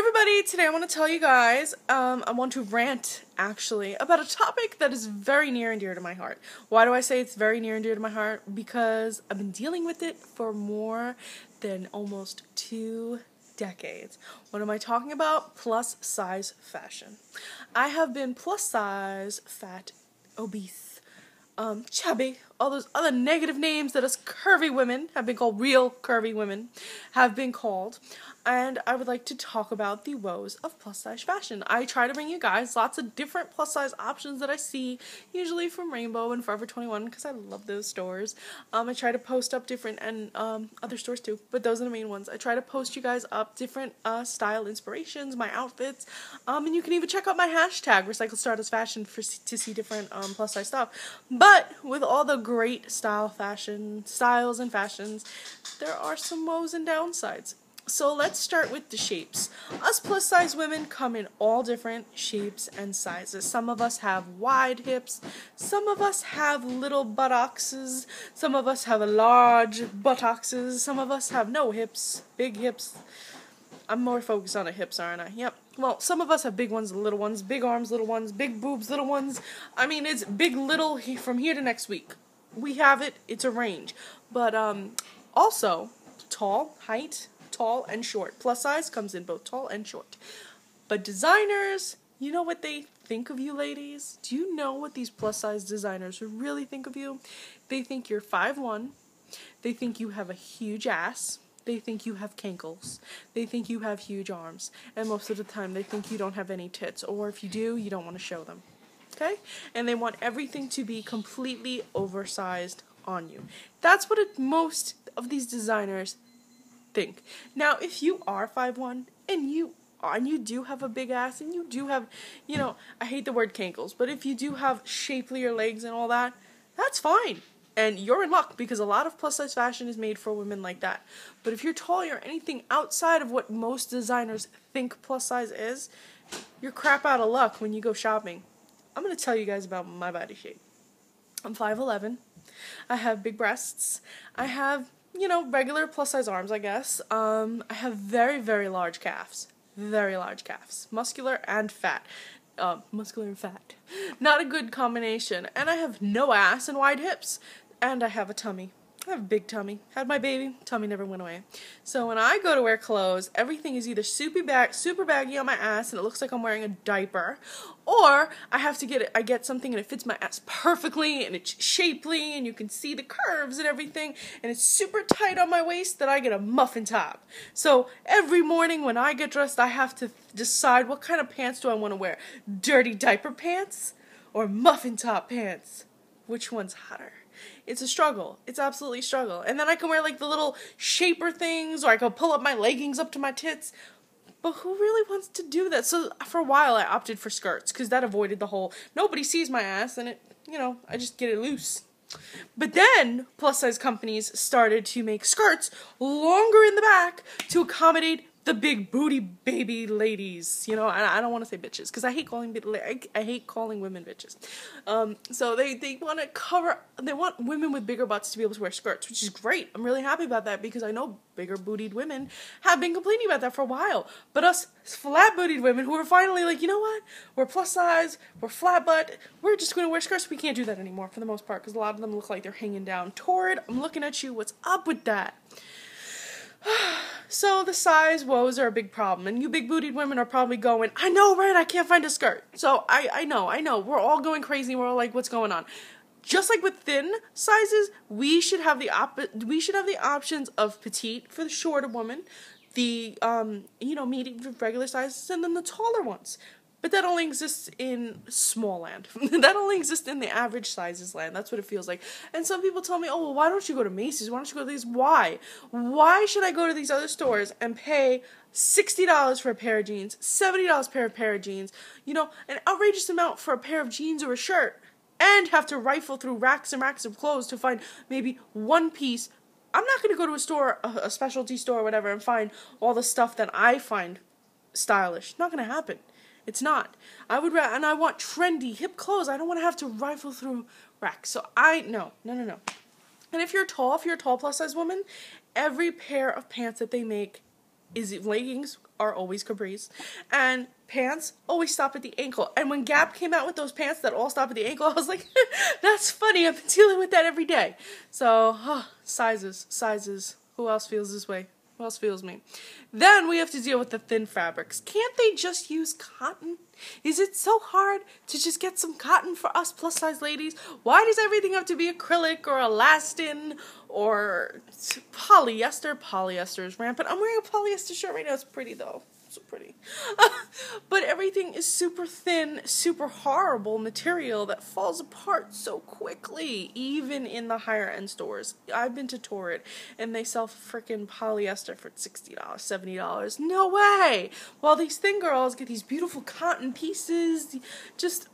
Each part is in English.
everybody, today I want to tell you guys, I want to rant, actually, about a topic that is very near and dear to my heart. Why do I say it's very near and dear to my heart? Because I've been dealing with it for more than almost 2 decades. What am I talking about? Plus size fashion. I have been plus size, fat, obese, chubby, all those other negative names that us curvy women have been called, real curvy women have been called, and I would like to talk about the woes of plus size fashion. I try to bring you guys lots of different plus size options that I see, usually from Rainbow and Forever 21, because I love those stores. I try to post up different, and other stores too, but those are the main ones. I try to post you guys up different style inspirations, my outfits, and you can even check out my hashtag, Recycle Stardust Fashion, to see different plus size stuff. But with all the great styles and fashions, there are some woes and downsides. So let's start with the shapes. Us plus size women come in all different shapes and sizes. Some of us have wide hips, some of us have little buttocks, some of us have large buttocks, some of us have no hips, big hips. I'm more focused on the hips, aren't I? Yep. Well, some of us have big ones, little ones, big arms, little ones, big boobs, little ones. I mean, it's big, little, from here to next week. We have it, it's a range. But also, tall and short. Plus size comes in both tall and short. But designers, you know what they think of you, ladies? Do you know what these plus size designers really think of you? They think you're 5'1". They think you have a huge ass. They think you have cankles. They think you have huge arms. And most of the time, they think you don't have any tits. Or if you do, you don't want to show them. Okay? And they want everything to be completely oversized on you. That's what most of these designers think. Now, if you are 5'1", and you do have a big ass, and you do have, I hate the word cankles, but if you do have shapelier legs and all that, that's fine. And you're in luck, because a lot of plus size fashion is made for women like that. But if you're tall or anything outside of what most designers think plus size is, you're crap out of luck when you go shopping. I'm going to tell you guys about my body shape. I'm 5'11". I have big breasts. I have, regular plus size arms, I guess. I have very, very large calves. Very large calves. Muscular and fat. Muscular and fat. Not a good combination. And I have no ass and wide hips. And I have a tummy. I have a big tummy. Had my baby, tummy never went away. So when I go to wear clothes, everything is either super baggy on my ass and it looks like I'm wearing a diaper, or I get something and it fits my ass perfectly and it's shapely and you can see the curves and everything, and it's super tight on my waist that I get a muffin top. So every morning when I get dressed, I have to decide what kind of pants do I want to wear. Dirty diaper pants or muffin top pants? Which one's hotter? It's a struggle. It's absolutely a struggle. And then I can wear like the little shaper things, or I can pull up my leggings up to my tits. But who really wants to do that? So for a while I opted for skirts, because that avoided the whole, nobody sees my ass, and I just get it loose. But then plus size companies started to make skirts longer in the back to accommodate the big booty baby ladies, I don't want to say bitches, because I hate calling women bitches. So they want women with bigger butts to be able to wear skirts, which is great. I'm really happy about that, because I know bigger bootied women have been complaining about that for a while. But us flat bootied women who are finally like, you know what? We're plus size, we're flat butt, we're just going to wear skirts. We can't do that anymore for the most part, because a lot of them look like they're hanging down. Torrid, I'm looking at you. What's up with that? So the size woes are a big problem, and you big bootied women are probably going, I know, right? I can't find a skirt. So I know. We're all going crazy. We're all like, what's going on? Just like with thin sizes, we should have the options of petite for the shorter woman, the medium for regular sizes, and then the taller ones. But that only exists in small land. That only exists in the average sizes land. That's what it feels like. And some people tell me, oh, well, why don't you go to Macy's? Why don't you go to these? Why? Why should I go to these other stores and pay $60 for a pair of jeans, $70 for a pair of jeans, an outrageous amount for a pair of jeans or a shirt, and have to rifle through racks and racks of clothes to find maybe one piece? I'm not going to go to a store, a specialty store or whatever, and find all the stuff that I find stylish. Not going to happen. It's not. I want trendy, hip clothes. I don't want to have to rifle through racks. So no. And if you're a tall plus size woman, every pair of pants that they make is leggings are always capris, and pants always stop at the ankle. And when Gap came out with those pants that all stop at the ankle, I was like, that's funny. I've been dealing with that every day. So, sizes. Who else feels this way? Who else feels me? Then we have to deal with the thin fabrics. Can't they just use cotton? Is it so hard to just get some cotton for us plus size ladies? Why does everything have to be acrylic or elastin or polyester? Polyester is rampant. I'm wearing a polyester shirt right now. It's pretty though. So pretty. But everything is super thin, super horrible material that falls apart so quickly, even in the higher end stores. I've been to Torrid and they sell freaking polyester for $60, $70. No way! While these thin girls get these beautiful cotton pieces, just,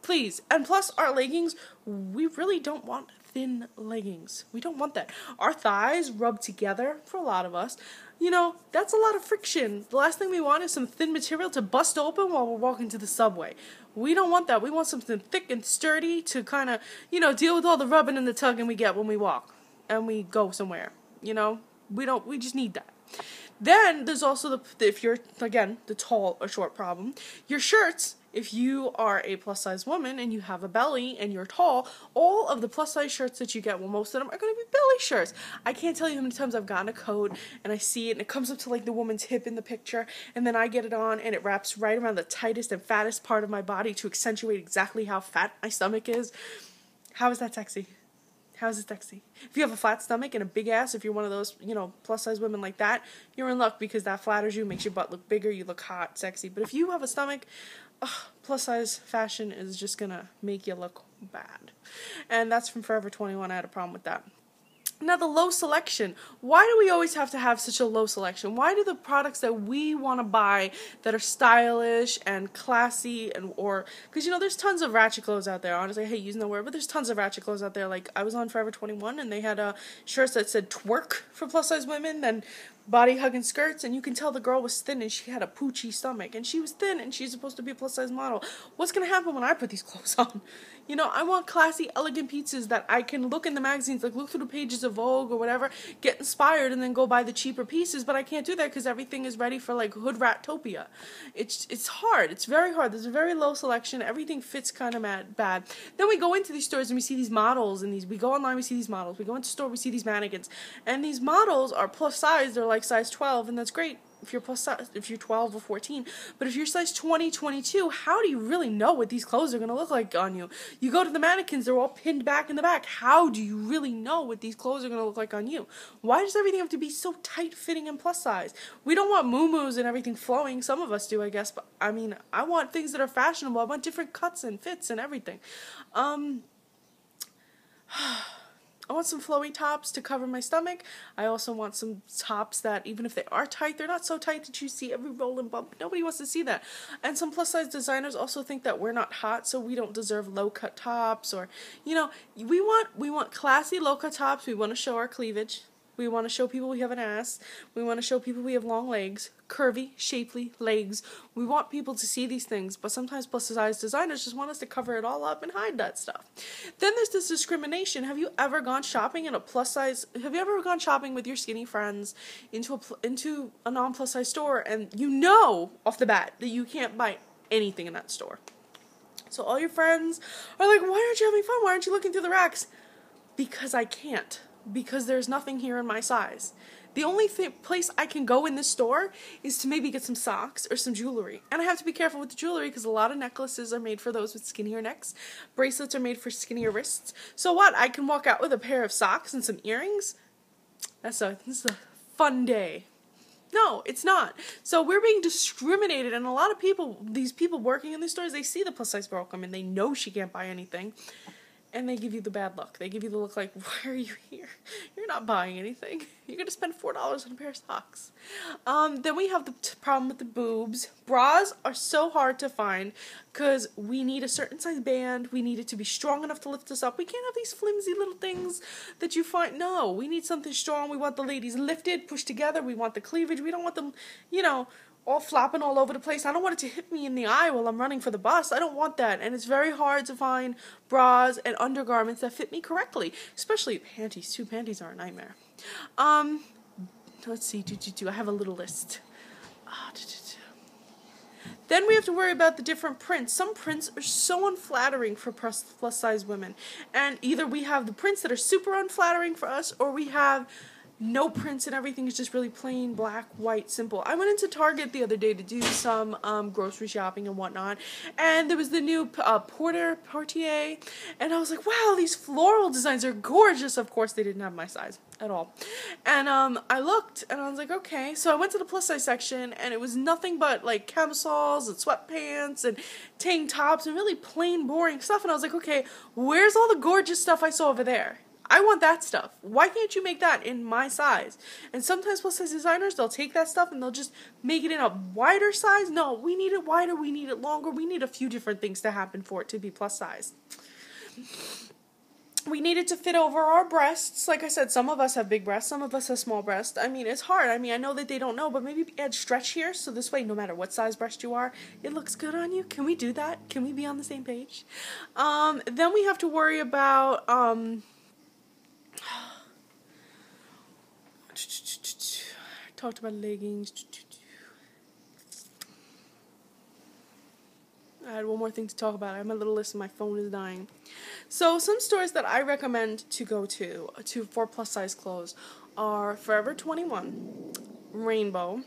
please. And plus our leggings, we really don't want thin leggings. We don't want that. Our thighs rub together, for a lot of us. You know, that's a lot of friction. The last thing we want is some thin material to bust open while we're walking to the subway. We don't want that. We want something thick and sturdy to kind of, deal with all the rubbing and the tugging we get when we walk and we go somewhere. We just need that. Then there's also if you're, again, the tall or short problem, your shirts. If you are a plus size woman and you have a belly and you're tall, all of the plus size shirts that you get, well, most of them are going to be belly shirts. I can't tell you how many times I've gotten a coat and I see it and it comes up to like the woman's hip in the picture, and then I get it on and it wraps right around the tightest and fattest part of my body to accentuate exactly how fat my stomach is. How is that sexy? How is it sexy? If you have a flat stomach and a big ass, if you're one of those, plus size women like that, you're in luck because that flatters you, makes your butt look bigger, you look hot, sexy. But if you have a stomach, plus size fashion is just gonna make you look bad. And that's from Forever 21. I had a problem with that. Now, the low selection. Why do we always have to have such a low selection? Why do the products that we want to buy that are stylish and classy because, there's tons of ratchet clothes out there. Honestly, I hate using the word, but there's tons of ratchet clothes out there. Like, I was on Forever 21 and they had shirts that said twerk for plus size women, then body hugging skirts, and you can tell the girl was thin and she had a poochy stomach, and she was thin and she's supposed to be a plus size model. What's going to happen when I put these clothes on? I want classy, elegant pieces that I can look in the magazines, like look through the pages of Vogue or whatever, get inspired, and then go buy the cheaper pieces, but I can't do that because everything is ready for like hood rat-topia. It's hard. It's very hard. There's a very low selection. Everything fits kind of bad. Then we go into these stores and we see these models, and we go online, we see these models. We go into the store, we see these mannequins, and these models are plus size. They're like size 12, and that's great if you're plus size, if you're 12 or 14. But if you're size 20, 22, how do you really know what these clothes are going to look like on you? You go to the mannequins, they're all pinned back in the back. How do you really know what these clothes are going to look like on you? Why does everything have to be so tight-fitting and plus size? We don't want muumuus and everything flowing. Some of us do, I guess, but I want things that are fashionable. I want different cuts and fits and everything. I want some flowy tops to cover my stomach. I also want some tops that, even if they are tight, they're not so tight that you see every roll and bump. Nobody wants to see that. And some plus-size designers also think that we're not hot, so we don't deserve low-cut tops. Or, we want classy low-cut tops. We want to show our cleavage. We want to show people we have an ass. We want to show people we have long legs, curvy, shapely legs. We want people to see these things, but sometimes plus-size designers just want us to cover it all up and hide that stuff. Then there's this discrimination. Have you ever gone shopping in a plus-size? Have you ever gone shopping with your skinny friends into a non-plus-size store, and off the bat that you can't buy anything in that store? So all your friends are like, "Why aren't you having fun? Why aren't you looking through the racks?" Because I can't. Because there's nothing here in my size. The only place I can go in this store is to maybe get some socks or some jewelry. And I have to be careful with the jewelry because a lot of necklaces are made for those with skinnier necks. Bracelets are made for skinnier wrists. So what? I can walk out with a pair of socks and some earrings? This is a fun day. No, it's not. So we're being discriminated, and a lot of people, these people working in these stores, they see the plus size girl come in, they know she can't buy anything. And they give you the bad look. They give you the look like, why are you here? You're not buying anything. You're going to spend $4 on a pair of socks. Then we have the problem with the boobs. Bras are so hard to find because we need a certain size band. We need it to be strong enough to lift us up. We can't have these flimsy little things that you find. No, we need something strong. We want the ladies lifted, pushed together. We want the cleavage. We don't want them, all flopping all over the place. I don't want it to hit me in the eye while I'm running for the bus. I don't want that. And it's very hard to find bras and undergarments that fit me correctly. Especially panties, too. Panties are a nightmare. let's see, I have a little list. Then we have to worry about the different prints. Some prints are so unflattering for plus size women. And either we have the prints that are super unflattering for us, or we have no prints and everything is just really plain black, white, simple. I went into Target the other day to do some grocery shopping and whatnot, and there was the new Portier, and I was like, wow, these floral designs are gorgeous. Of course, they didn't have my size at all. And I looked, and I was like, okay. So I went to the plus size section, and it was nothing but like camisoles and sweatpants and tank tops and really plain, boring stuff. And I was like, okay, where's all the gorgeous stuff I saw over there? I want that stuff. Why can't you make that in my size? And sometimes plus size designers, they'll take that stuff and they'll just make it in a wider size. No, we need it wider, we need it longer, we need a few different things to happen for it to be plus size. We need it to fit over our breasts. Like I said, some of us have big breasts, some of us have small breasts. I mean, it's hard. I mean, I know that they don't know, but maybe add stretch here, so this way, no matter what size breast you are, it looks good on you. Can we do that? Can we be on the same page? Then we have to worry about, talked about leggings. I had one more thing to talk about. I have my little list and my phone is dying. So some stores that I recommend to go to for plus size clothes are Forever 21, Rainbow,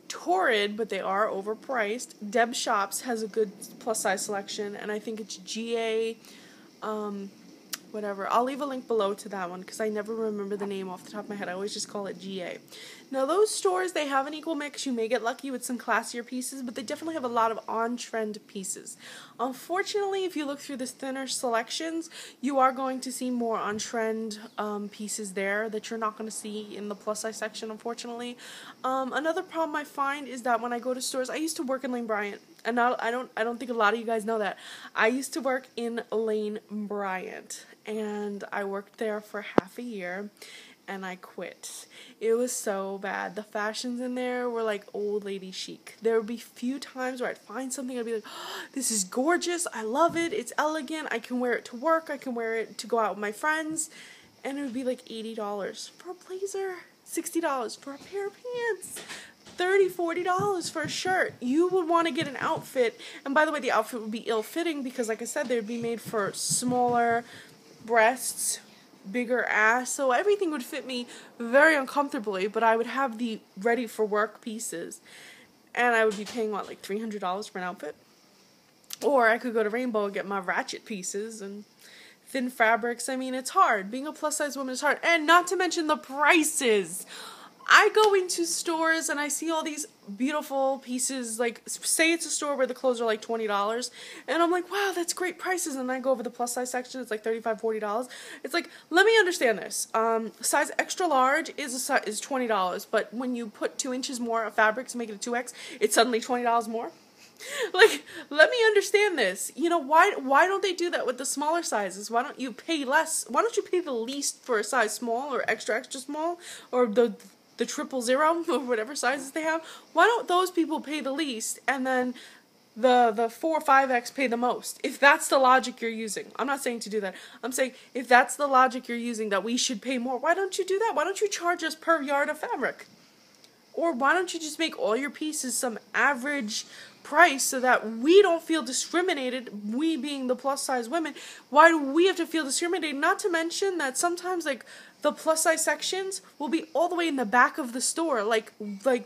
Torrid, but they are overpriced. Deb Shops has a good plus size selection, and I think it's GA, whatever. I'll leave a link below to that one because I never remember the name off the top of my head. I always just call it GA. Now those stores, they have an equal mix. You may get lucky with some classier pieces, but they definitely have a lot of on-trend pieces. Unfortunately, if you look through the thinner selections, you are going to see more on-trend pieces there that you're not going to see in the plus size section, unfortunately. Another problem I find is that when I go to stores, I used to work in Lane Bryant. And I don't think a lot of you guys know that. I used to work in Lane Bryant, and I worked there for half a year, and I quit. It was so bad. The fashions in there were like old lady chic. There would be few times where I'd find something, I'd be like, oh, this is gorgeous, I love it, it's elegant, I can wear it to work, I can wear it to go out with my friends, and it would be like $80 for a blazer, $60 for a pair of pants, $30, $40 for a shirt. You would want to get an outfit, and by the way, the outfit would be ill-fitting because, like I said, they would be made for smaller breasts, bigger ass, so everything would fit me very uncomfortably, but I would have the ready-for-work pieces, and I would be paying, what, like $300 for an outfit? Or I could go to Rainbow and get my ratchet pieces and thin fabrics. I mean, it's hard. Being a plus-size woman is hard, and not to mention the prices. I go into stores and I see all these beautiful pieces, like, say it's a store where the clothes are like $20, and I'm like, wow, that's great prices, and I go over the plus size section, it's like $35, $40. It's like, let me understand this. Size extra large is $20, but when you put 2 inches more of fabric to make it a 2X, it's suddenly $20 more? Like, let me understand this. You know, why don't they do that with the smaller sizes? Why don't you pay less? Why don't you pay the least for a size small or extra small, or the 000 or whatever sizes they have? Why don't those people pay the least and then the 4 or 5X pay the most? If that's the logic you're using. I'm not saying to do that. I'm saying if that's the logic you're using, that we should pay more, why don't you do that? Why don't you charge us per yard of fabric? Or why don't you just make all your pieces some average price so that we don't feel discriminated, we being the plus size women? Why do we have to feel discriminated? Not to mention that sometimes, like, the plus size sections will be all the way in the back of the store. Like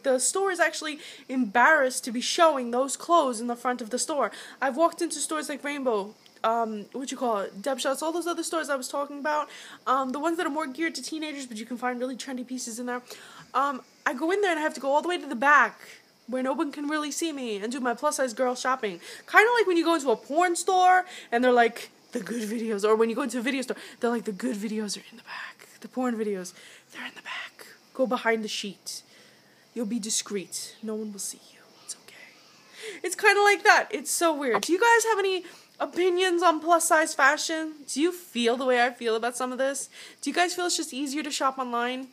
the store is actually embarrassed to be showing those clothes in the front of the store. I've walked into stores like Rainbow, Deb Shops, all those other stores I was talking about, the ones that are more geared to teenagers, but you can find really trendy pieces in there. I go in there and I have to go all the way to the back where no one can really see me and do my plus size girl shopping. Kind of like when you go into a porn store and they're like, the good videos, or when you go into a video store, they're like, the good videos are in the back. The porn videos, they're in the back. Go behind the sheet. You'll be discreet. No one will see you. It's okay. It's kind of like that. It's so weird. Do you guys have any opinions on plus size fashion? Do you feel the way I feel about some of this? Do you guys feel it's just easier to shop online?